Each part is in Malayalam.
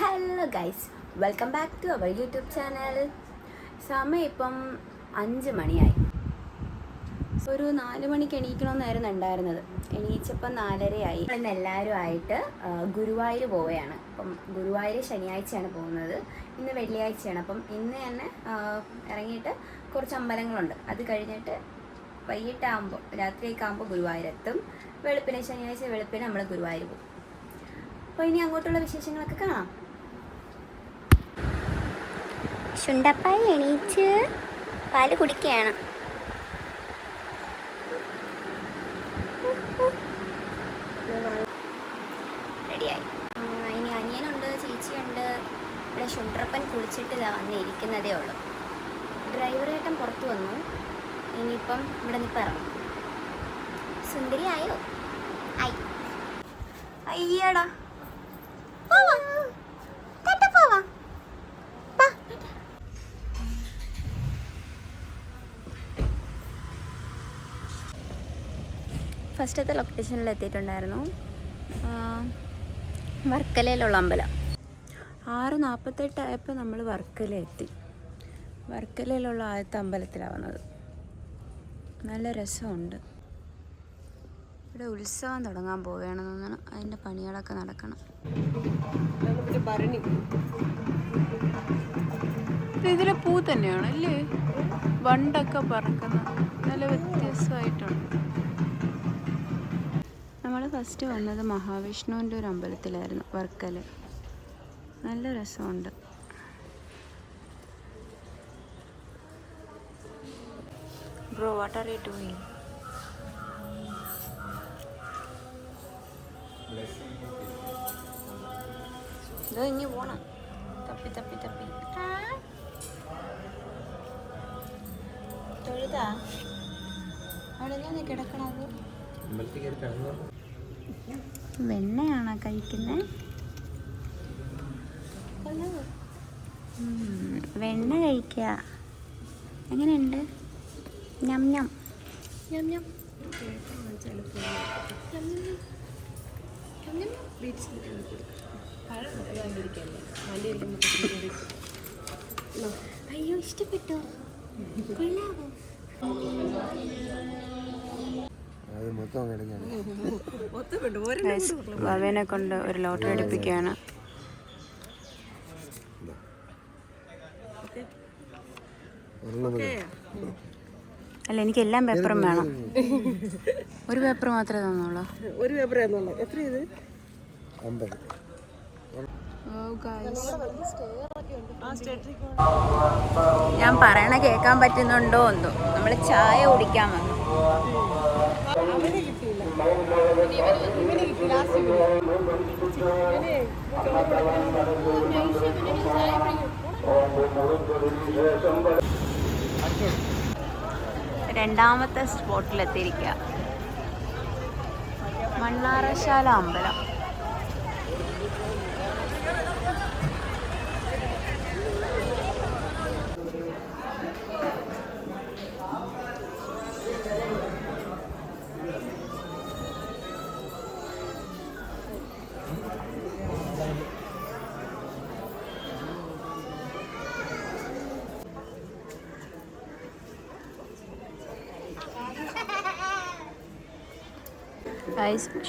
Hello guys, welcome back to our YouTube channel. സമയം ഇപ്പം 5 മണിയായി. ഒരു 4 മണിക്ക് എണീക്കണമെന്നായിരുന്നു ഉണ്ടായിരുന്നത്. എണീച്ചപ്പം 4:30 ഇന്ന് എല്ലാവരും ആയിട്ട് ഗുരുവായൂർ പോവുകയാണ്. അപ്പം ഗുരുവായൂർ ശനിയാഴ്ചയാണ് പോകുന്നത്, ഇന്ന് വെള്ളിയാഴ്ചയാണ്. അപ്പം ഇന്ന് തന്നെ ഇറങ്ങിയിട്ട് കുറച്ച് അമ്പലങ്ങളുണ്ട്. അത് കഴിഞ്ഞിട്ട് വൈകിട്ടാകുമ്പോൾ രാത്രിയൊക്കെ ആകുമ്പോൾ ഗുരുവായൂരെത്തും. വെളുപ്പിനെ ശനിയാഴ്ച വെളുപ്പിനെ നമ്മൾ ഗുരുവായൂർ പോകും. അപ്പോൾ ഇനി അങ്ങോട്ടുള്ള വിശേഷങ്ങളൊക്കെ കാണാം. ശുണ്ടപ്പായി എണീച്ച് പാല് കുടിക്കുകയാണ്. റെഡിയായി. ഇനി അനിയനുണ്ട്, ചേച്ചിയുണ്ട്. ഇവിടെ ശുണ്ട്രപ്പൻ കുളിച്ചിട്ട് വന്നിരിക്കുന്നതേ ഉള്ളൂ. ഡ്രൈവറേട്ടൻ പുറത്തു വന്നു. ഇനിയിപ്പം ഇവിടെ നിന്ന് ഇറങ്ങും. സുന്ദരിയായോ? ആയി. അയ്യടാ, ഫസ്റ്റത്തെ ലൊക്കേഷനിൽ എത്തിയിട്ടുണ്ടായിരുന്നു. വർക്കലയിലുള്ള അമ്പലം. 6:48 ആയപ്പോൾ നമ്മൾ വർക്കല എത്തി. വർക്കലയിലുള്ള ആദ്യത്തെ അമ്പലത്തിലാണ് വന്നത്. നല്ല രസമുണ്ട്. ഇവിടെ ഉത്സവം തുടങ്ങാൻ പോവുകയാണെന്ന് തോന്നുന്നു. അതിൻ്റെ പണികളൊക്കെ നടക്കണം. ഇതിലെ പൂ തന്നെയാണ് അല്ലേ? വണ്ടൊക്കെ പറക്കുന്ന നല്ല വ്യത്യാസമായിട്ടുണ്ട്. നമ്മൾ ഫസ്റ്റ് വന്നത് മഹാവിഷ്ണുവിൻ്റെ ഒരു അമ്പലത്തിലായിരുന്നു, വർക്കല. നല്ല രസമുണ്ട്. Bro, what are you doing? ഇത് ഇനി പോണം. തപ്പി തപ്പി തപ്പി തൊഴുതാ അവിടെ ഞാൻ കിടക്കണത്. വെണ്ണയാണോ കഴിക്കുന്നത്? വെണ്ണ കഴിക്കുക. എങ്ങനെയുണ്ട്? ഞം ഞം ഞം ഞം. അയ്യോ, ഇഷ്ടപ്പെട്ടോ? കൊള്ളാവോ? ഭവനെ കൊണ്ട് ഒരു ലോട്ടറി എടുപ്പിക്കുകയാണ്. അല്ല, എനിക്ക് എല്ലാം പേപ്പറും വേണം. ഒരു പേപ്പർ മാത്രമേ തന്നുള്ളൂ. ഒരു പേപ്പർ തന്നുള്ളൂ. എത്ര ഇത്? 50. ഞാൻ പറയണ കേൾക്കാൻ പറ്റുന്നുണ്ടോ എന്തോ. നമ്മൾ ചായ കുടിക്കാൻ വന്നു. രണ്ടാമത്തെ സ്പോട്ടിലെത്തിയിരിക്കുക, മണ്ണാറശാല അമ്പലം.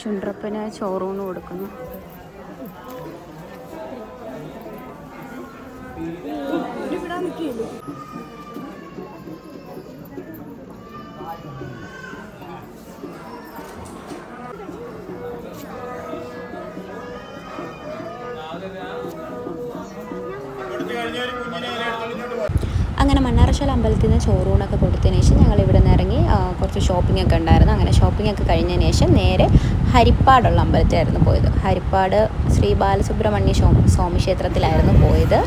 ശുണ്ട്രപ്പന് ചോറൂണ് കൊടുക്കുന്നു. അങ്ങനെ മണ്ണാറശാല അമ്പലത്തിൽ നിന്ന് ചോറൂണൊക്കെ കൊടുത്തതിന് ശേഷം ഞങ്ങൾ ഇവിടെ നിന്ന് ഇറങ്ങി. കുറച്ച് ഷോപ്പിംഗ് ഒക്കെ ഉണ്ടായിരുന്നു. അങ്ങനെ ഷോപ്പിംഗ് ഒക്കെ കഴിഞ്ഞതിന് ശേഷം നേരെ ഹരിപ്പാടുള്ള അമ്പലത്തിലായിരുന്നു പോയത്. ഹരിപ്പാട് ശ്രീ ബാലസുബ്രഹ്മണ്യ സ്വാമി ക്ഷേത്രത്തിലായിരുന്നു പോയത്.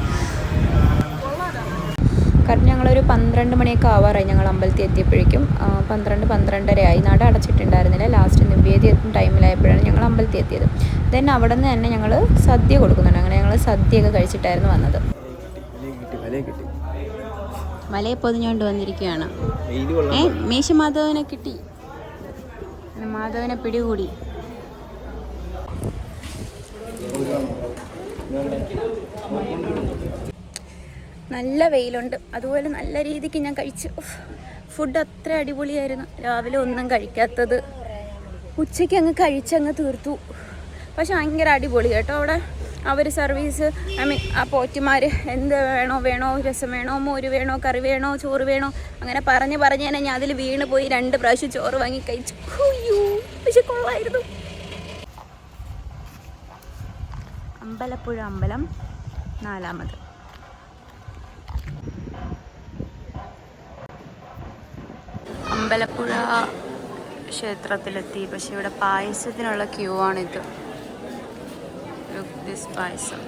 കാരണം ഞങ്ങളൊരു 12 മണിയൊക്കെ ആവാറായി ഞങ്ങൾ അമ്പലത്തിൽ എത്തിയപ്പോഴേക്കും. 12-12:30 ആയി. നട അടച്ചിട്ടുണ്ടായിരുന്നില്ല. ലാസ്റ്റ് നിവേദ്യ ടൈമിലായപ്പോഴാണ് ഞങ്ങൾ അമ്പലത്തിൽ എത്തിയത്. ദെൻ അവിടെ നിന്ന് തന്നെ ഞങ്ങൾ സദ്യ കൊടുക്കുന്നുണ്ട്. അങ്ങനെ ഞങ്ങൾ സദ്യയൊക്കെ കഴിച്ചിട്ടായിരുന്നു വന്നത്. മലയെ പൊതിഞ്ഞുകൊണ്ട് വന്നിരിക്കുകയാണ്. മീശമാധവനെ കിട്ടി. മാധവനെ പിടികൂടി. നല്ല വെയിലുണ്ട്, അതുപോലെ നല്ല രീതിക്ക് ഞാൻ കഴിച്ചു. ഫുഡ് അത്ര അടിപൊളിയായിരുന്നു. രാവിലെ ഒന്നും കഴിക്കാത്തത് ഉച്ചയ്ക്ക് അങ്ങ് കഴിച്ചങ്ങ് തീർത്തു. പക്ഷെ ഭയങ്കര അടിപൊളി കേട്ടോ. അവിടെ അവർ സർവീസ്, ആ പോറ്റിമാർ എന്ത് വേണോ, രസം വേണോ, മോര് വേണോ, കറി വേണോ, ചോറ് വേണോ, അങ്ങനെ പറഞ്ഞ് തന്നെ ഞാൻ അതിൽ വീണ് പോയി 2 പ്രാവശ്യം ചോറ് വാങ്ങി കഴിച്ചു. അയ്യോ, പക്ഷെ കൊള്ളായിരുന്നു. അമ്പലപ്പുഴ അമ്പലം 4ാമത്. അമ്പലപ്പുഴ ക്ഷേത്രത്തിലെത്തി. പക്ഷെ ഇവിടെ പായസത്തിനുള്ള ക്യൂ ആണിത്. പായസം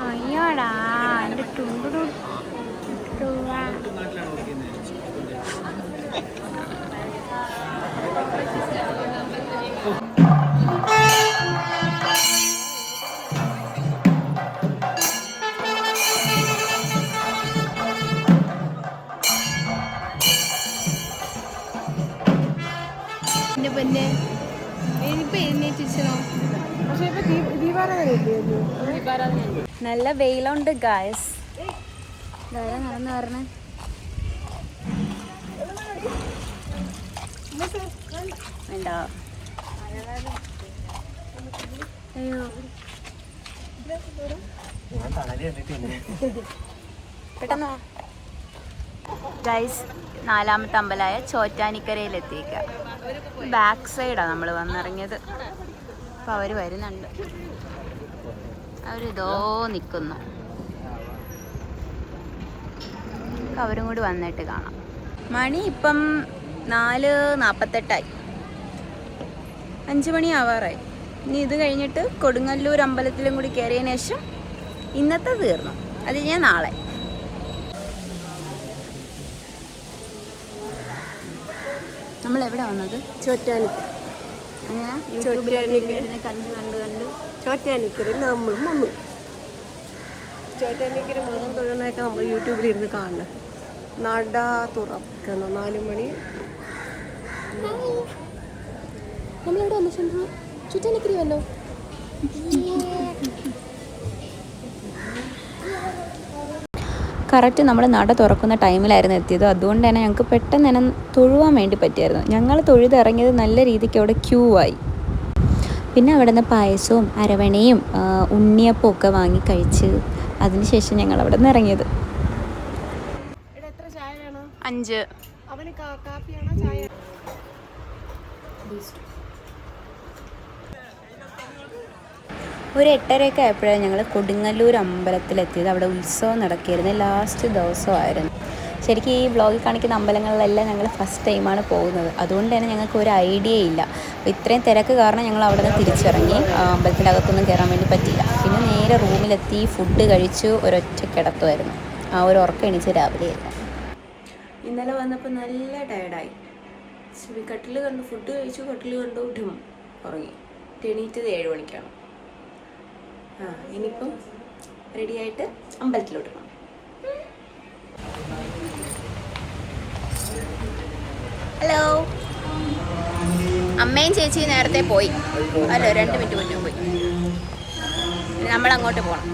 അയ്യോടാ എൻ്റെ തുമ്പു. നല്ല വെയിലുണ്ട് ഗായ്സ്. നടന്നു പറഞ്ഞ വേണ്ട. അയ്യോ പെട്ടെന്നോ ഗൈസ്. 4ാമത്തെ അമ്പലമായ ചോറ്റാനിക്കരയിലെത്തിക്കുക. ബാക്ക് സൈഡാണ് നമ്മൾ വന്നിറങ്ങിയത്. അപ്പം അവർ വരുന്നുണ്ട്. അവരിതോ നിൽക്കുന്നു. അവരും കൂടി വന്നിട്ട് കാണാം. മണി ഇപ്പം 4:48. 5 മണി ആവാറായി. ഇനി ഇത് കഴിഞ്ഞിട്ട് കൊടുങ്ങല്ലൂർ അമ്പലത്തിലും കൂടി കയറിയതിന് ശേഷം ഇന്നത്തെ തീർന്നു. അത് ഞാൻ നാളെ. നമ്മളെവിടെ വന്നത്? ചോറ്റാനിക്കര. ചോറ്റാനിക്കര നമ്മളും വന്നു. ചോറ്റാനിക്കര മുഖം തൊഴുന്നതൊക്കെ നമ്മൾ യൂട്യൂബിലിരുന്ന് കാണണം. നട തുറക്കുന്നു 4 മണി. നമ്മളെവിടെ വന്നു? ചോറ്റാനിക്കരയല്ലോ. കറക്റ്റ് നമ്മൾ നട തുറക്കുന്ന ടൈമിലായിരുന്നു എത്തിയത്. അതുകൊണ്ട് തന്നെ ഞങ്ങൾക്ക് പെട്ടെന്ന് തന്നെ തൊഴുവാൻ വേണ്ടി പറ്റിയായിരുന്നു. ഞങ്ങൾ തൊഴുതിറങ്ങിയത് നല്ല രീതിക്ക് അവിടെ ക്യൂ ആയി. പിന്നെ അവിടെ നിന്ന് പായസവും അരവണയും ഉണ്ണിയപ്പവും ഒക്കെ വാങ്ങി കഴിച്ച് അതിനുശേഷം ഞങ്ങൾ അവിടെ നിന്ന് ഇറങ്ങിയത്. 5. ഒരു 8:30 ആയപ്പോഴാണ് ഞങ്ങൾ കൊടുങ്ങല്ലൂർ അമ്പലത്തിലെത്തിയത്. അവിടെ ഉത്സവം നടക്കുകയായിരുന്നു. ലാസ്റ്റ് ദിവസമായിരുന്നു. ശരിക്കും ഈ വ്ളോഗിൽ കാണിക്കുന്ന അമ്പലങ്ങളിലെല്ലാം ഞങ്ങൾ ഫസ്റ്റ് ടൈമാണ് പോകുന്നത്. അതുകൊണ്ട് തന്നെ ഞങ്ങൾക്ക് ഒരു ഐഡിയ ഇല്ല. അപ്പോൾ ഇത്രയും തിരക്ക് കാരണം ഞങ്ങൾ അവിടെ നിന്ന് തിരിച്ചിറങ്ങി. അമ്പലത്തിൻ്റെ അകത്തൊന്നും കയറാൻ വേണ്ടി പറ്റിയില്ല. പിന്നെ നേരെ റൂമിലെത്തി ഫുഡ് കഴിച്ചു. ഒരൊറ്റ കിടത്തുമായിരുന്നു. ആ ഒരു ഉറക്കം എണീച്ച് രാവിലെയായിരുന്നു. ഇന്നലെ വന്നപ്പോൾ നല്ല ടയർഡായി. കട്ടിൽ കണ്ടു, ഫുഡ് കഴിച്ചു, കട്ടിൽ കണ്ടു, ഉറങ്ങി. എണീറ്റത് 7 മണിക്കാണ്. ഇനിയിപ്പം റെഡിയായിട്ട് അമ്പലത്തിലോട്ട് പോകണം. ഹലോ. അമ്മയും ചേച്ചിയും നേരത്തെ പോയി. അല്ലോ 2 മിനിറ്റ് മുന്നേ പോയി. നമ്മളങ്ങോട്ട് പോകണം.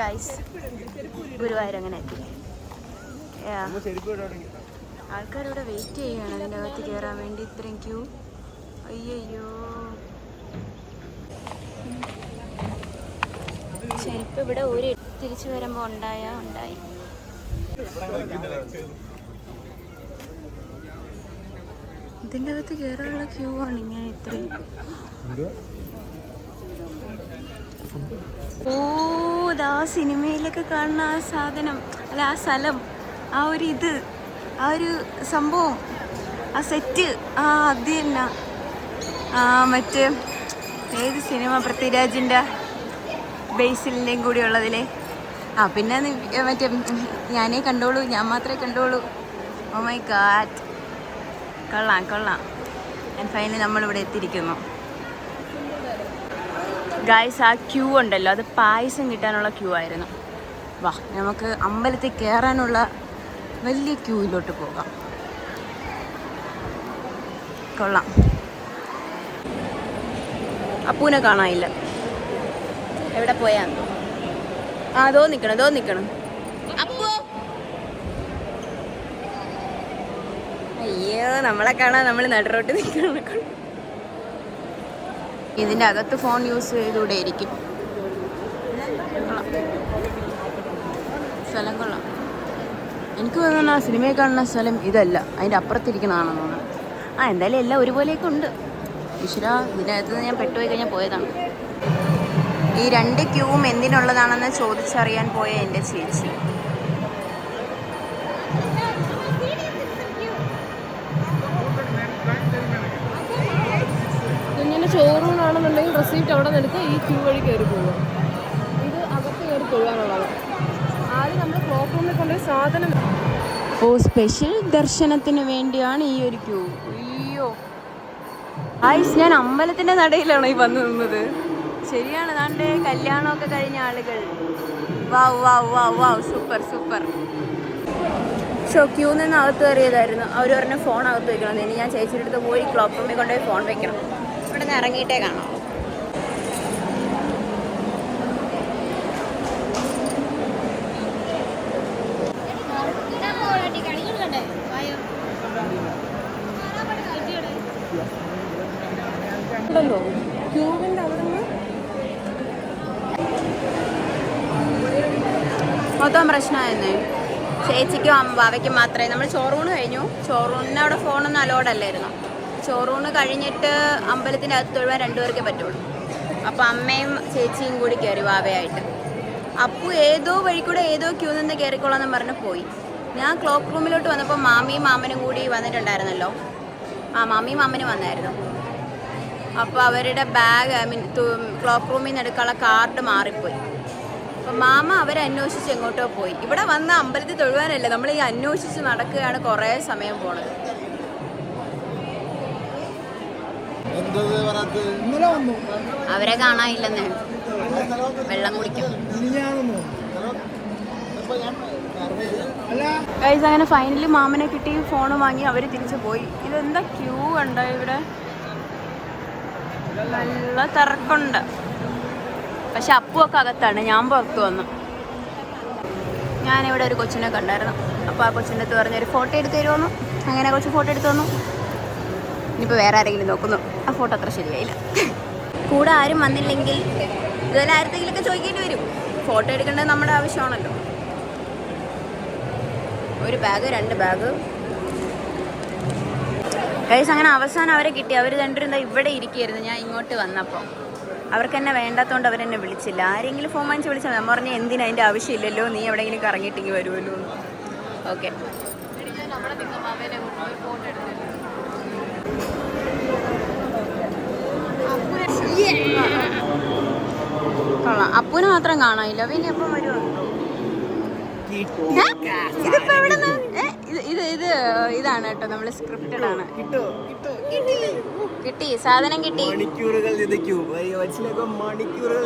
ഗൈസ്, ഗുരുവായൂർ അങ്ങനെ എത്തി. ആൾക്കാരിവിടെ വെയിറ്റ് ചെയ്യുകയാണ് അതിൻ്റെ അകത്ത് കയറാൻ വേണ്ടി. ഇത്രയും ക്യൂ. അയ്യോ, ചെരുപ്പ് ഇവിടെ ഒരു തിരിച്ചു വരുമ്പോൾ ഉണ്ടായി. ഇതിൻ്റെ അകത്ത് കയറാനുള്ള ക്യൂ ആണ് ഇങ്ങനെ ഇത്രയും. ദാ സിനിമയിലൊക്കെ കാണുന്ന ആ സാധനം, അല്ല ആ സ്ഥലം, ആ ഒരു സംഭവം, ആ സെറ്റ്, അത് തന്നെ. മറ്റേ ഏത് സിനിമ, പൃഥ്വിരാജിൻ്റെ ബേസിലിൻ്റെയും കൂടി ഉള്ളതിലെ. പിന്നെ മറ്റേ ഞാനേ കണ്ടോളൂ, ഞാൻ മാത്രമേ കണ്ടോളൂ. ഓ മൈ ഗാഡ്, കൊള്ളാം. ആൻഡ് ഫൈനലി നമ്മളിവിടെ എത്തിയിരിക്കുന്നു. ഗായ്സ്, ആ ക്യൂ ഉണ്ടല്ലോ, അത് പായസം കിട്ടാനുള്ള ക്യൂ ആയിരുന്നു. വാ, നമുക്ക് അമ്പലത്തിൽ കയറാനുള്ള വലിയ ക്യൂയിലോട്ട് പോകാം. കൊള്ളാം. അപ്പൂനെ കാണാനില്ല. എവിടെ പോയാ? അതോ നിക്കണം. അപ്പോ അയ്യോ, നമ്മളെ കാണാൻ നമ്മൾ നടുറോട്ട് നിൽക്കണം. ഇതിൻ്റെ അകത്ത് ഫോൺ യൂസ് ചെയ്തുകൂടെ ഇരിക്കും. സ്ഥലം കൊള്ളാം. എനിക്ക് തോന്നുന്നു ആ സിനിമയിൽ കാണുന്ന സ്ഥലം ഇതല്ല, അതിൻ്റെ അപ്പുറത്തിരിക്കണമെന്ന് തോന്നുന്നു. എന്തായാലും എല്ലാം ഒരുപോലെയൊക്കെ ഉണ്ട്. ഈശ്വര, ഇതിനകത്ത് ഞാൻ പെട്ടുപോയി കഴിഞ്ഞാൽ പോയതാണ്. ഈ 2 ക്യൂവും എന്തിനുള്ളതാണെന്ന് ചോദിച്ചറിയാൻ പോയ എൻ്റെ ചേച്ചി. ഇങ്ങനെ ചോറൂണാണെന്നുണ്ടെങ്കിൽ റെസിപ്റ്റ് അവിടെ നിന്ന് എടുക്കുക, ഈ ക്യൂ വഴി കയറി പോവുക. ഇത് അകത്ത് കയറി പോകാനുള്ളതാണ്. ആദ്യം നമ്മൾ ക്ലോക്ക് റൂമിൽ കൊണ്ടുപോയി സാധനം. സ്പെഷ്യൽ ദർശനത്തിന് വേണ്ടിയാണ് ഈ ഒരു ക്യൂ. അയ്യോ ഞാൻ അമ്പലത്തിൻ്റെ നടയിലാണോ ഈ വന്നു നിന്നത്? ശരിയാണ്, താണ്ട് കല്യാണമൊക്കെ കഴിഞ്ഞ ആളുകൾ. Wow super. ക്യൂ നിന്ന് അകത്ത് കയറിയതായിരുന്നു. അവർ പറഞ്ഞ ഫോൺ അകത്ത് വെക്കണം. ഇനി ഞാൻ ചേച്ചിയുടെ അടുത്ത് പോയി ക്ലോക്ക് റൂമിൽ കൊണ്ടുപോയി ഫോൺ വെക്കണം. ഇവിടെ നിന്ന് ഇറങ്ങിയിട്ടേ കാണാം. ക്യൂവിൻ്റെ അവിടെ നിന്ന് മൊത്തം പ്രശ്നമായിരുന്നേ. ചേച്ചിക്കും ബാവയ്ക്കും മാത്രമേ. നമ്മൾ ചോറൂണ് കഴിഞ്ഞു. ചോറൂണിന് അവിടെ ഫോണൊന്നും അലോഡ് അല്ലായിരുന്നു. ചോറൂണ് കഴിഞ്ഞിട്ട് അമ്പലത്തിൻ്റെ അകത്ത് തൊഴുവാൻ 2 പേർക്കേ പറ്റുള്ളൂ. അപ്പോൾ അമ്മയും ചേച്ചിയും കൂടി കയറി വാവയായിട്ട്. അപ്പോൾ ഏതോ വഴിക്കൂടെ ഏതോ ക്യൂ നിന്ന് കയറിക്കോളാമെന്ന് പറഞ്ഞ് പോയി. ഞാൻ ക്ലോക്ക് റൂമിലോട്ട് വന്നപ്പോൾ മാമിയും മാമനും കൂടി വന്നിട്ടുണ്ടായിരുന്നല്ലോ. മാമിയും മാമനും വന്നായിരുന്നു. അപ്പോൾ അവരുടെ ബാഗ് ക്ലോക്ക് റൂമിൽ നിന്ന് എടുക്കാനുള്ള കാർഡ് മാറിപ്പോയി. അപ്പം മാമ അവരെ അന്വേഷിച്ച് എങ്ങോട്ടോ പോയി. ഇവിടെ വന്ന അമ്പലത്തിൽ തൊഴുവാനല്ല, നമ്മൾ ഈ അന്വേഷിച്ച് നടക്കുകയാണ് കുറേ സമയം പോണത്. അവരെ കാണാനില്ലെന്നേ. വെള്ളം കുടിക്കും. അങ്ങനെ ഫൈനലി മാമനെ കിട്ടി, ഫോൺ വാങ്ങി അവർ തിരിച്ചു പോയി. ഇതെന്താ ക്യൂ ഉണ്ടോ ഇവിടെ? നല്ല തിരക്കുണ്ട്. പക്ഷെ അപ്പുവൊക്കെ അകത്താണ്, ഞാൻ പുറത്ത് വന്നു. ഞാനിവിടെ ഒരു കൊച്ചിനെ കണ്ടായിരുന്നു. അപ്പോൾ ആ കൊച്ചിൻ്റെ അടുത്ത് പറഞ്ഞൊരു ഫോട്ടോ എടുത്ത് തരുമെന്നു. അങ്ങനെ കൊച്ചു ഫോട്ടോ എടുത്തു തന്നു. ഇനിയിപ്പോൾ വേറെ ആരെങ്കിലും നോക്കുന്നു. ആ ഫോട്ടോ അത്ര ശരിയായില്ല. കൂടെ ആരും വന്നില്ലെങ്കിൽ ഇതുപോലെ ആരത്തെങ്കിലുമൊക്കെ ചോദിക്കേണ്ടി വരും. ഫോട്ടോ എടുക്കേണ്ടത് നമ്മുടെ ആവശ്യമാണല്ലോ. ഒരു ബാഗ്, 2 ബാഗ്. അങ്ങനെ അവസാനം അവരെ കിട്ടി. അവർ രണ്ടുപേരും ഇവിടെ ഇരിക്കുകയായിരുന്നു. ഞാൻ ഇങ്ങോട്ട് വന്നപ്പോൾ അവർക്ക് എന്നെ വേണ്ടാത്തതുകൊണ്ട് അവരെന്നെ വിളിച്ചില്ല. ആരെങ്കിലും ഫോൺ വാങ്ങിച്ച് വിളിച്ചാൽ ഞാൻ പറഞ്ഞു എന്തിനാ, അതിൻ്റെ ആവശ്യമില്ലല്ലോ, നീ എവിടെയെങ്കിലും കറങ്ങിയിട്ടെങ്കിൽ വരുമല്ലോ. ഓക്കെ. കൊള്ളാം. അപ്പൂനെ മാത്രം കാണാനില്ല. പിന്നെ എപ്പം വരുമോ? ഇതിപ്പോ എവിടെ നിന്ന്? ഇതാണ് കേട്ടോ, നമ്മൾ സ്ക്രിപ്റ്റഡ് ആണ്. കിട്ടി, സാധനം കിട്ടി. മണിക്കൂറുകൾ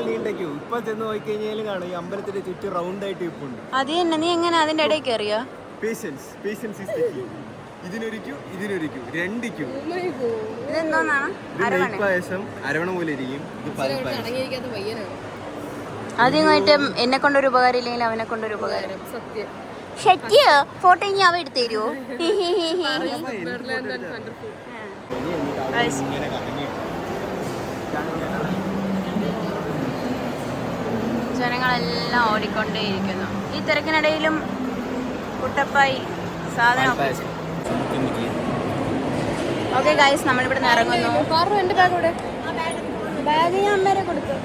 നീണ്ട ക്യൂ. ഇപ്പൊ ചെന്ന് നോക്കി കഴിഞ്ഞാൽ കാണും ഈ അമ്പലത്തിന്റെ ചുറ്റും റൗണ്ട് ആയിട്ട് ഇപ്പുണ്ട്. അത് തന്നെ, നീ എങ്ങനെ അതിന്റെ ഇടയിൽ കയറിയോ? Patience is the key. ഇതിനൊരു ക്യൂ, 2 ക്യൂ. ഇതെന്തോന്നാണ്? പായസം അരവണ പോലെ ഇരിക്കും. ഇത് ആദ്യമായിട്ട് എന്നെ കൊണ്ടൊരു ഉപകാരം ഇല്ലെങ്കിൽ അവനെ കൊണ്ടൊരു ഉപകാരം. സത്യ ഫോട്ടോ ഇനി അവ എടുത്തു തരുമോ? ജനങ്ങളെല്ലാം ഓടിക്കൊണ്ടേയിരിക്കുന്നു. ഈ തിരക്കിനിടയിലും കുട്ടപ്പായി സാധനം. ഓക്കെ ഗൈസ്, നമ്മളിവിടെ നിന്ന് ഇറങ്ങുന്നു. എൻ്റെ ബാഗ് ഇവിടെ. ബാഗ് ഞാൻ അമ്മേരെ കൊടുത്തു.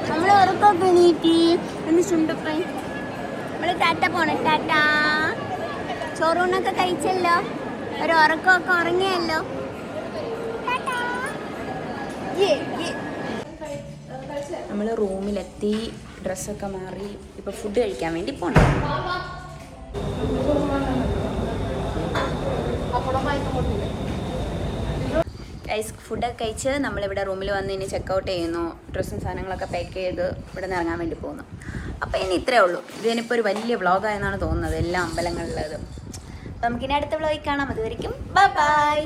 നമ്മൾ ഉറക്കൊക്കെ നീട്ടി എന്ന് ചുണ്ടപ്പൈ. നമ്മൾ ടാറ്റ പോണേ. ടാറ്റ. ചോറൂണൊക്കെ കഴിച്ചല്ലോ, ഒരു ഉറക്കമൊക്കെ ഉറങ്ങിയല്ലോ. നമ്മൾ റൂമിലെത്തി, ഡ്രസ്സൊക്കെ മാറി, ഇപ്പോൾ ഫുഡ് കഴിക്കാൻ വേണ്ടി പോകണം. ഫുഡൊക്കെ കഴിച്ച് നമ്മളിവിടെ റൂമിൽ വന്ന് ഇനി ചെക്കൗട്ട് ചെയ്യുന്നു. ഡ്രസ്സും സാധനങ്ങളൊക്കെ പാക്ക് ചെയ്ത് ഇവിടെ നിന്ന് ഇറങ്ങാൻ വേണ്ടി പോകുന്നു. അപ്പോൾ ഇനി ഇത്രയേ ഉള്ളൂ. ഇതിനിപ്പോൾ ഒരു വലിയ വ്ളോഗായെന്നാണ് തോന്നുന്നത്, എല്ലാ അമ്പലങ്ങളിലേതും. നമുക്കിനി അടുത്ത വ്ളോഗിൽ കാണാം. അതുവരെയും ബൈ.